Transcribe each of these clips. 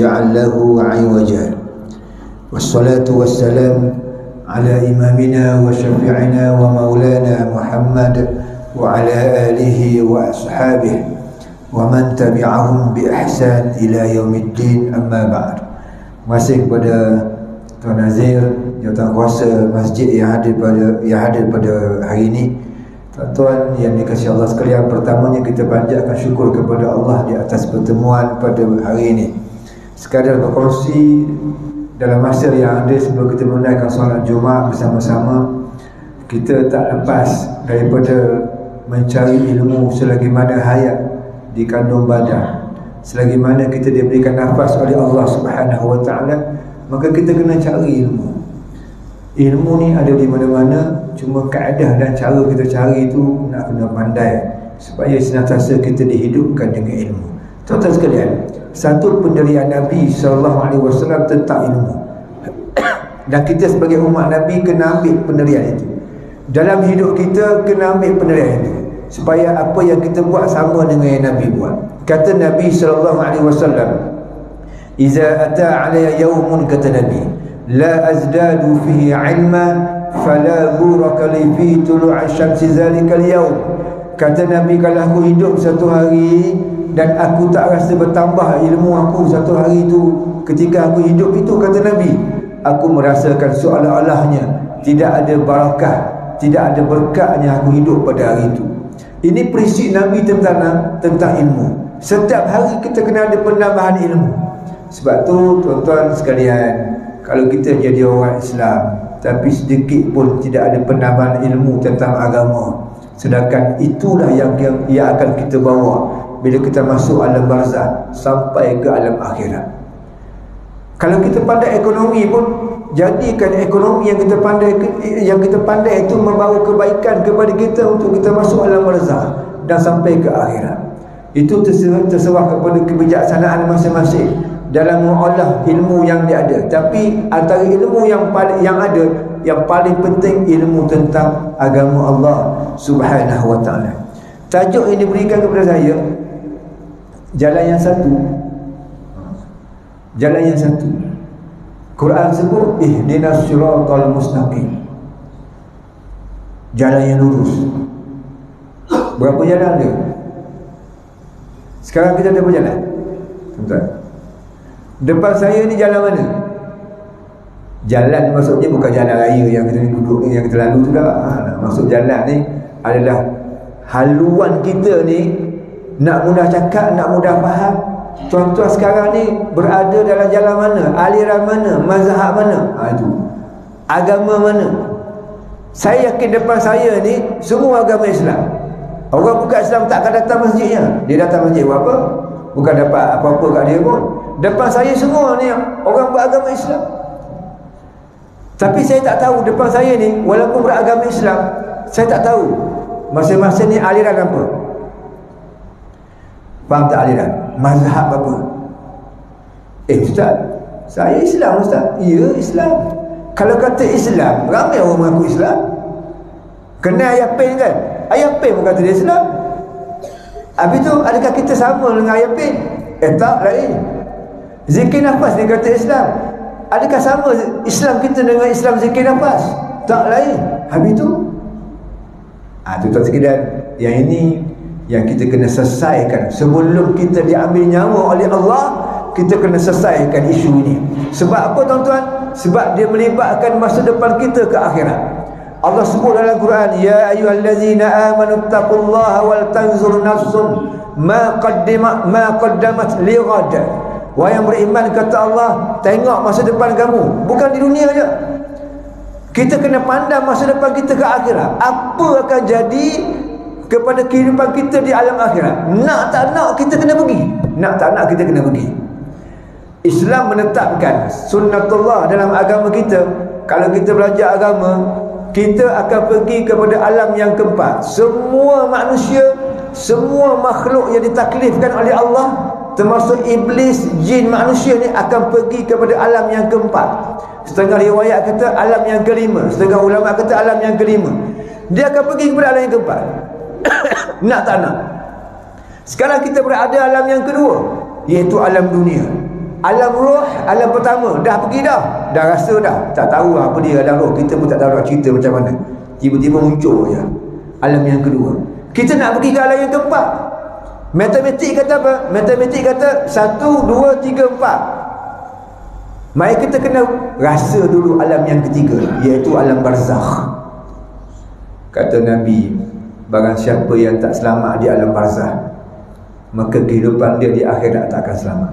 تجعل له عوجا والصلاة والسلام على إمامنا وشفيعنا ومولانا محمد وعلى آله وأصحابه ومن تبعهم بإحسان إلى يوم الدين. أما بعد. Masih kepada Tuan Nazir, Jawatankuasa Masjid yang hadir pada hari ini. Tuan-tuan yang dikasihi Allah sekalian, pertamanya kita panjatkan syukur kepada Allah di atas pertemuan pada hari ini. Sekadar berkongsi dalam masa yang ada sebelum kita menunaikan solat Jumaat bersama-sama, kita tak lepas daripada mencari ilmu selagi mana hayat di kandung badan. Selagi mana kita diberikan nafas oleh Allah Subhanahu wa taala, maka kita kena cari ilmu. Ilmu ni ada di mana-mana, cuma kaedah dan cara kita cari itu nak kena pandai supaya senantiasa kita dihidupkan dengan ilmu. Tuan-tuan sekalian, satu pendirian Nabi SAW tentang ilmu. Dan kita sebagai umat Nabi kena ambil pendirian itu. Dalam hidup kita kena ambil pendirian itu, supaya apa yang kita buat sama dengan yang Nabi buat. Kata Nabi SAW, "Iza ata alaya yawmun," kata Nabi, "la azdadu fihi ilma fala buraka li fi tulu'i syamsi zalikal yawm." Kata Nabi, kalau aku hidup satu hari dan aku tak rasa bertambah ilmu aku satu hari itu, ketika aku hidup itu, kata Nabi, aku merasakan seolah-olahnya tidak ada barakah, tidak ada berkatnya aku hidup pada hari itu. Ini prinsip Nabi tentang ilmu. Setiap hari kita kena ada penambahan ilmu. Sebab tu tuan-tuan sekalian, kalau kita jadi orang Islam tapi sedikit pun tidak ada penambahan ilmu tentang agama, sedangkan itulah yang akan kita bawa bila kita masuk alam barzakh sampai ke alam akhirat. Kalau kita pandai ekonomi pun, jadikan ekonomi yang kita pandai itu membawa kebaikan kepada kita untuk kita masuk alam barzakh dan sampai ke akhirat. Itu terserah kepada kebijaksanaan masing-masing dalam mengolah ilmu yang dia ada. Tapi antara ilmu yang paling penting ilmu tentang agama Allah Subhanahu wa taala. Tajuk ini diberikan kepada saya, jalan yang satu. Jalan yang satu. Quran sebut ihdinas siratal mustaqim. Jalan yang lurus. Berapa jalan dia? Sekarang kita ada berjalan. Tuan-tuan, depan saya ni jalan mana? Jalan maksudnya bukan jalan raya yang kita duduk ni, yang kita lalu tu dah. Maksud jalan ni adalah haluan kita ni, nak mudah cakap, nak mudah faham. Tuan-tuan sekarang ni berada dalam jalan mana? Aliran mana? Mazhab mana? Itu agama mana? Saya yakin depan saya ni semua agama Islam. Orang bukan Islam tak akan datang masjidnya. Dia datang masjid buat apa? Bukan dapat apa-apa kat dia pun. Depan saya semua ni orang beragama Islam. Tapi saya tak tahu depan saya ni, walaupun beragama Islam, saya tak tahu masing-masing ni aliran apa. Faham tak aliran? Mazhab apa? Ustaz, saya Islam Ustaz. Ya, Islam. Kalau kata Islam, ramai orang mengaku Islam. Kenal ayat pen kan? Ayat pen pun kata dia Islam. Habis tu, adakah kita sama dengan ayat pen? Tak, lain. Zikir nafas dia kata Islam. Adakah sama Islam kita dengan Islam zikir nafas? Tak, lain. Habis tu, tuan-tuan sekalian, yang ini yang kita kena selesaikan sebelum kita diambil nyawa oleh Allah. Kita kena selesaikan isu ini. Sebab apa tuan-tuan? Sebab dia melibatkan masa depan kita ke akhirat. Allah sebut dalam Quran, ya ayyuhallazina amanu taqullaha wal tanzur nafsun ma qaddamat lighad. Wahai yang beriman, kata Allah, tengok masa depan kamu, bukan di dunia aja. Kita kena pandang masa depan kita ke akhirat. Apa akan jadi kepada kehidupan kita di alam akhirat? Nak tak nak kita kena pergi. Nak tak nak kita kena pergi. Islam menetapkan sunnatullah dalam agama kita. Kalau kita belajar agama, kita akan pergi kepada alam yang keempat. Semua manusia, semua makhluk yang ditaklifkan oleh Allah, termasuk iblis, jin, manusia ni akan pergi kepada alam yang keempat. Setengah riwayat kata alam yang kelima, setengah ulama kata alam yang kelima. Dia akan pergi kepada alam yang keempat. Nak tak nak. Sekarang kita berada alam yang kedua, iaitu alam dunia. Alam roh, alam pertama dah pergi dah. Dah rasa dah. Tak tahu apa dia alam roh. Kita pun tak tahu nak cerita macam mana. Tiba-tiba muncul je alam yang kedua. Kita nak pergi ke alam yang keempat. Matematik kata apa? Matematik kata 1, 2, 3, 4. Maka kita kena rasa dulu alam yang ketiga, iaitu alam barzakh. Kata Nabi, barang siapa yang tak selamat di alam barzakh, maka kehidupan dia di akhirat tak akan selamat.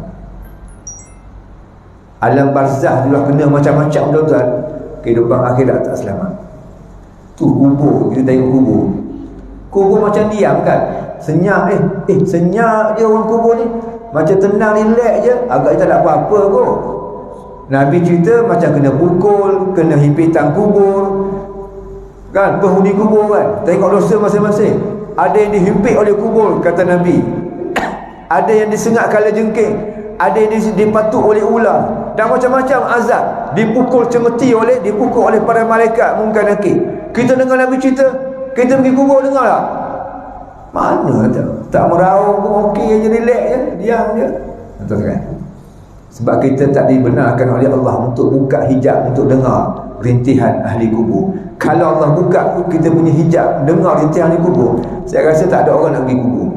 Alam barzakh tu lah kena macam-macam tuan-tuan. Kehidupan akhirat tak selamat. Tu kubur, kita tengok kubur. Kubur macam diam kan? Senyap senyap dia orang kubur ni. Macam tenang, relax je. Agak tak ada apa-apa kot. Nabi cerita macam kena pukul, kena himpitan kubur kan, penghuni kubur kan. Tengok dosa masing-masing. Ada yang dihimpit oleh kubur, kata Nabi. Ada yang disengat kala jengking, ada yang dipatuk oleh ular, dan macam-macam azab. Dipukul cemeti dipukul oleh para malaikat Munkar Nakir. Kita dengar Nabi cerita, kita pergi kubur dengar tak? Mana tak meraung pun okey je, relax je, diam je. Betul kan? Sebab kita tak dibenarkan oleh Allah untuk buka hijab untuk dengar rintihan ahli kubur. Kalau Allah buka kita punya hijab dengar rintihan ahli kubur, saya rasa tak ada orang nak pergi kubur.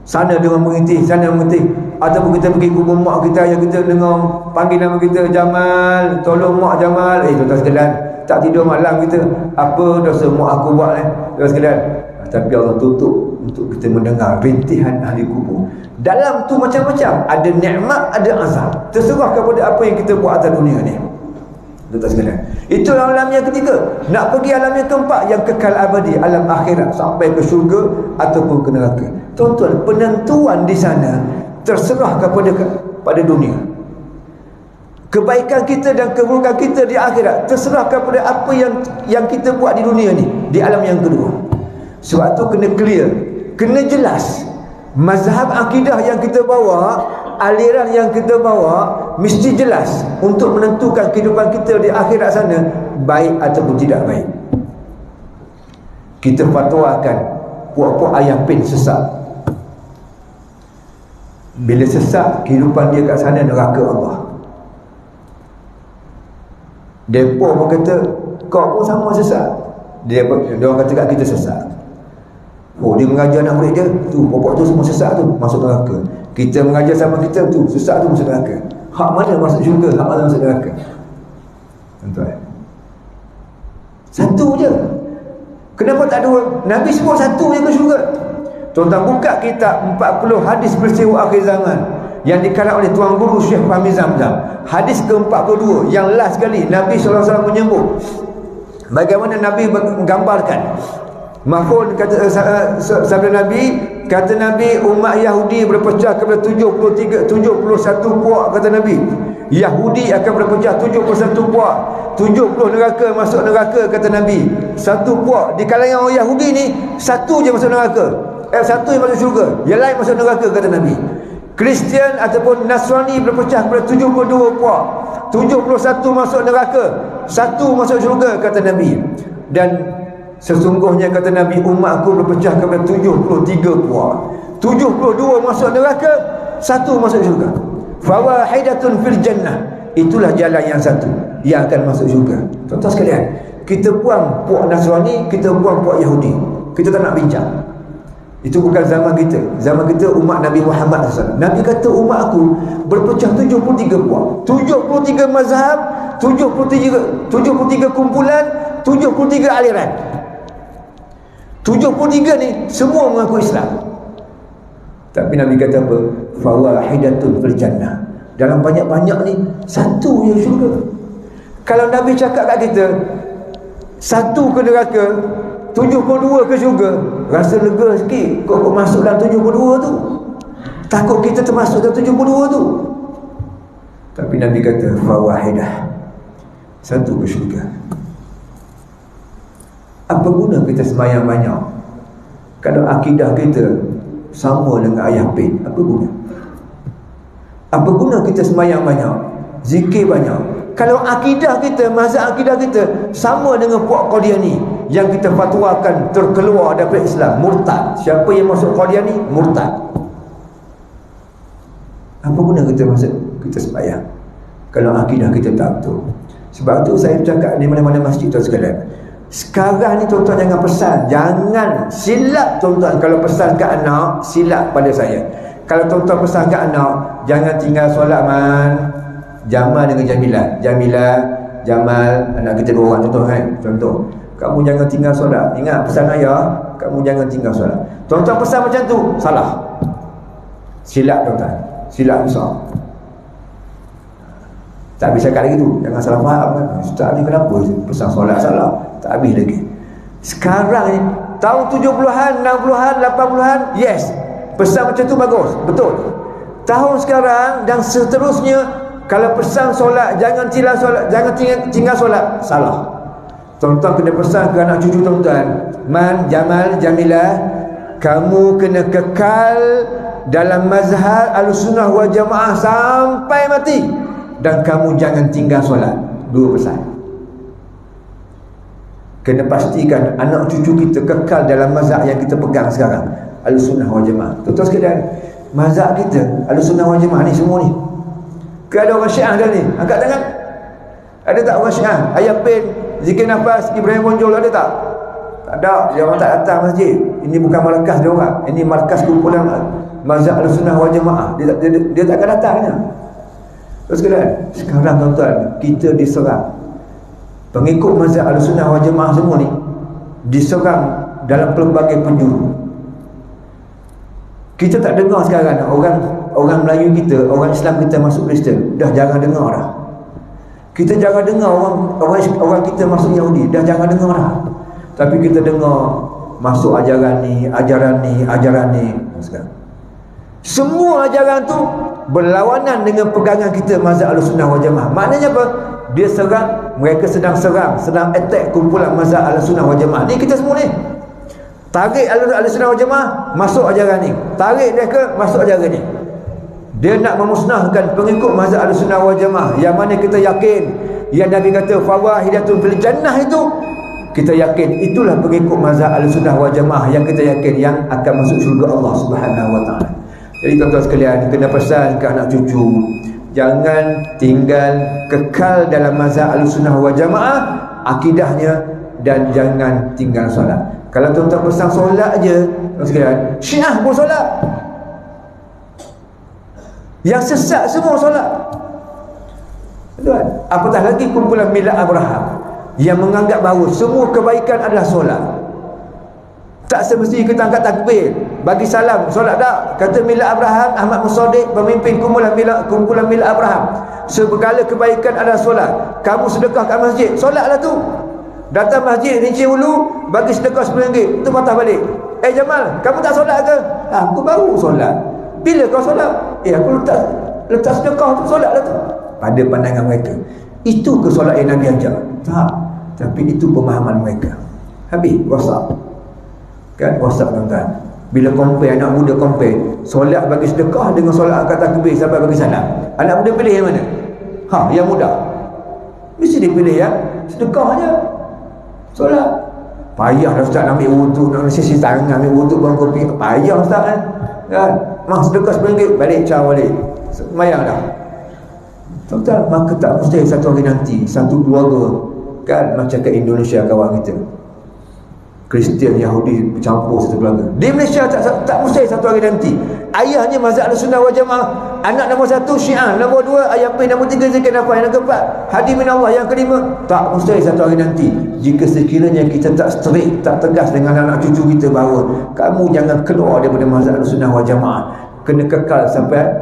Sana dia orang merintih, sana merintih. Ataupun kita pergi kubur mak kita yang kita dengar panggil nama kita, Jamal, tolong mak Jamal. Tuan-tuan sekalian, tak tidur malam kita. Apa dosa mak aku buat tuan sekalian? Tapi Allah tutup untuk kita mendengar rintihan ahli kubur. Dalam tu macam-macam, ada nikmat, ada azab. Terserah kepada apa yang kita buat atas dunia ni. Tuan-tuan sekalian, itulah alam yang ketiga. Nak pergi alam yang keempat, yang kekal abadi, alam akhirat, sampai ke syurga ataupun ke neraka. Tuan-tuan, penentuan di sana terserah kepada dunia. Kebaikan kita dan keburukan kita di akhirat terserah kepada apa yang kita buat di dunia ni, di alam yang kedua. Sebab tu kena clear, kena jelas. Mazhab akidah yang kita bawa, aliran yang kita bawa, mesti jelas untuk menentukan kehidupan kita di akhirat sana baik ataupun tidak baik. Kita fatwakan puak-puak ayam pin sesat. Bila sesat, kehidupan dia kat sana neraka Allah. Depa pun kata kau pun sama sesat. Dia orang kata kat kita sesat. Oh, dia mengajar anak murid dia, tu pokok tu semua sesat tu, masuk neraka. Kita mengajar sama kita, tu sesat tu masuk neraka. Hak mana masuk syurga, hak mana masuk neraka? Tuan-tuan, satu je. Kenapa tak dua? Nabi sebut satu je ke syurga. Tuan-tuan buka kitab 40 hadis peristiwa akhir zaman yang dikarang oleh Tuan Guru Syekh Fahmi Zamzam. Hadis ke-42 yang last sekali Nabi SAW menyebut bagaimana Nabi menggambarkan Mahfud kata sabda Nabi, kata Nabi, umat Yahudi berpecah kepada 71 puak, kata Nabi. Yahudi akan berpecah 71 puak, 70 neraka masuk neraka, kata Nabi. Satu puak di kalangan orang Yahudi ni, satu je masuk neraka. Satu yang masuk syurga, yang lain masuk neraka, kata Nabi. Kristian ataupun Nasrani berpecah kepada 72 puak, 71 masuk neraka, satu masuk syurga, kata Nabi. Dan sesungguhnya, kata Nabi, umatku berpecah kepada 73 puak, 72 masuk neraka, satu masuk syurga. Fawahidatun fil jannah, itulah jalan yang satu yang akan masuk syurga. Tuan-tuan sekalian, kita buang puak Nasrani, kita buang puak Yahudi, kita tak nak bincang. Itu bukan zaman kita. Zaman kita umat Nabi Muhammad SAW. Nabi kata umat aku berpecah 73 puak, 73 mazhab, 73 kumpulan, 73 aliran. 73 ni semua mengaku Islam. Tapi Nabi kata apa? Fawahidatun fil jannah. Dalam banyak-banyak ni satu yang syurga. Kalau Nabi cakap kat kita satu ke neraka, 72 ke syurga, rasa lega sikit. Kok masuk dalam 72 tu. Takut kita termasuk dalam 72 tu. Tapi Nabi kata fawahidah, satu ke syurga. Apa guna kita sembahyang banyak kalau akidah kita sama dengan ayah pin? Apa guna? Apa guna kita sembahyang banyak, zikir banyak, kalau akidah kita, mazhab akidah kita sama dengan puak Qadiani yang kita fatwakan terkeluar daripada Islam, murtad. Siapa yang masuk Qadiani murtad. Apa guna kita masuk kita sembahyang. Kalau akidah kita tak betul. Sebab tu saya cakap di mana-mana masjid tuan sekalian, sekarang ni tuan-tuan jangan pesan, jangan silap tuan-tuan kalau pesan ke anak, silap pada saya. Kalau tuan-tuan pesan ke anak, jangan tinggal solat man. Jamal dengan Jamilah, Jamal, anak kita 2 orang contoh kan. Contoh, kamu jangan tinggal solat. Ingat pesan ayah, kamu jangan tinggal solat. Tuan-tuan pesan macam tu, salah. Silap tuan-tuan, silap besar. Tak habis cakap lagi tu, jangan salah faham kan. Ustaz ni kenapa pesan solat salah? Tak habis lagi. Sekarang ni tahun 70-an, 60-an, 80-an, yes, pesan macam tu bagus, betul. Tahun sekarang dan seterusnya, kalau pesan solat, jangan tinggal solat, jangan tinggal solat, salah. Tuan-tuan kena pesan ke anak cucu tuan-tuan, Man, Jamal, Jamilah, kamu kena kekal dalam mazhab Ahlussunnah wal Jamaah sampai mati, dan kamu jangan tinggal solat. 2 pesan. Kena pastikan anak cucu kita kekal dalam mazhab yang kita pegang sekarang, Ahlussunnah wal Jamaah. Tuan-tuan sekalian, mazhab kita Ahlussunnah wal Jamaah ni semua ni. Ke ada orang Syiah dah ni? Angkat tangan. Ada tak orang Syiah? Ayah Pen, Zikir Nafas, Ibrahim Bonjol, ada tak? Tak ada. Dia orang tak datang masjid. Ini bukan markas dia orang. Ini markas kumpulan mazhab Ahlussunnah wal Jamaah. Dia tak akan datangnya. Terus sekarang tuan-tuan, kita diserang. Pengikut mazhab Ahlussunnah wal Jamaah semua ni diserang dalam pelbagai penjuru. Kita tak dengar sekarang orang Melayu kita, orang Islam kita masuk Kristian, dah jarang dengar dah. Kita jarang dengar orang kita masuk Yahudi, dah jarang dengar dah. Tapi kita dengar masuk ajaran ni. Sekarang semua ajaran tu berlawanan dengan pegangan kita mazhab Ahlussunnah wal Jamaah. Maknanya apa? Dia serang, mereka sedang attack kumpulan mazhab Ahlussunnah wal Jamaah. Ni kita semua ni. Tarik Ahlussunnah wal Jamaah masuk ajaran ni. Tarik dia ke masuk ajaran ni. Dia nak memusnahkan pengikut mazhab Ahlussunnah wal Jamaah, yang mana kita yakin yang Nabi kata fawahidatun fil jannah, itu kita yakin itulah pengikut mazhab Ahlussunnah wal Jamaah yang kita yakin yang akan masuk syurga Allah Subhanahu wa taala. Jadi tuan-tuan sekalian, kena pesan ke anak cucu, jangan tinggal kekal dalam mazhab Ahlussunnah wal Jamaah akidahnya, dan jangan tinggal solat. Kalau tuan-tuan pesan solat aja, tuan sekalian, Syiah pun solat. Yang sesat semua solat. Tuan, apatah lagi kumpulan Milad Abraham yang menganggap bahawa semua kebaikan adalah solat. Tak semestinya kita angkat takbir, bagi salam, solat tak. Kata Milad Abraham, Ahmad Musaddiq, pemimpin kumpulan Milad Abraham, segala kebaikan adalah solat. Kamu sedekah kat masjid, solatlah tu. Datang masjid Rinci Hulu, bagi sedekah RM10, tu patah balik. Jamal, kamu tak solat ke? Aku baru solat. Bila kau solat? Aku letak sedekah tu, solatlah tu. Pada pandangan mereka, itu ke solat yang Nabi ajar? Tak. Tapi itu pemahaman mereka. Habis WhatsApp. Kan WhatsApp tuan-tuan, bila compare, anak muda compare solat bagi sedekah dengan solat angkat takbir sampai bagi salam, anak muda pilih yang mana? Yang muda mesti dia pilih yang sedekahnya. Solat payah dah Ustaz, ambil wuduk, nak sisi tangan, ambil wuduk, buang kopi, payah Ustaz kan. Sedekah RM10, balik caw balik, semayang dah tuan-tuan. Maka tak mustahil satu hari nanti satu keluarga kan, macam kat Indonesia kawan kita, Kristian, Yahudi bercampur satu keluarga. Di Malaysia tak mustahil satu hari nanti ayahnya mazhab Ahlussunnah wal Jamaah, anak nombor 1 Syiah, nombor 2 ayah P, nombor 3 Zikir Nafas, yang keempat Hadi min Allah, yang kelima. Tak mustahil satu hari nanti jika sekiranya kita tak strict, tak tegas dengan anak cucu kita bahawa kamu jangan keluar daripada mazhab Ahlussunnah wal Jamaah, kena kekal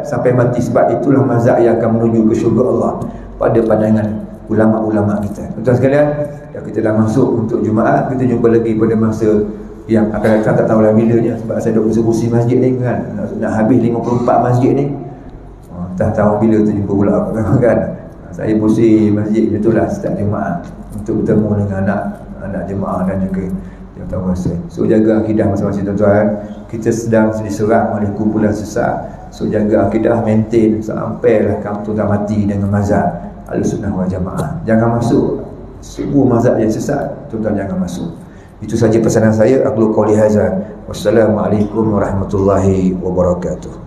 sampai mati. Sebab itulah mazhab yang akan menuju ke syurga Allah pada pandangan ulama-ulama kita. Tuan-tuan sekalian, kita dah masuk untuk Jumaat. Kita jumpa lagi pada masa yang akan datang, tak tahulah bilanya, sebab saya duduk kursi masjid ni kan, nak habis 54 masjid ni, tak tahu bila tu jumpa pula kan. Saya kursi masjid itulah setiap Jumaat untuk bertemu dengan anak jemaah dan juga yang tahu rasa. So jaga akidah masing-masing tuan-tuan. Kita sedang diserang oleh kumpulan sesat, so jaga akidah, maintain sampailah kamu tuan mati dengan mazhab Ahlussunnah wal Jamaah. Jangan masuk sebuah mazhab yang sesat, tuan-tuan jangan masuk. Itu saja pesanan saya. Aku qauli hadza. Wassalamualaikum warahmatullahi wabarakatuh.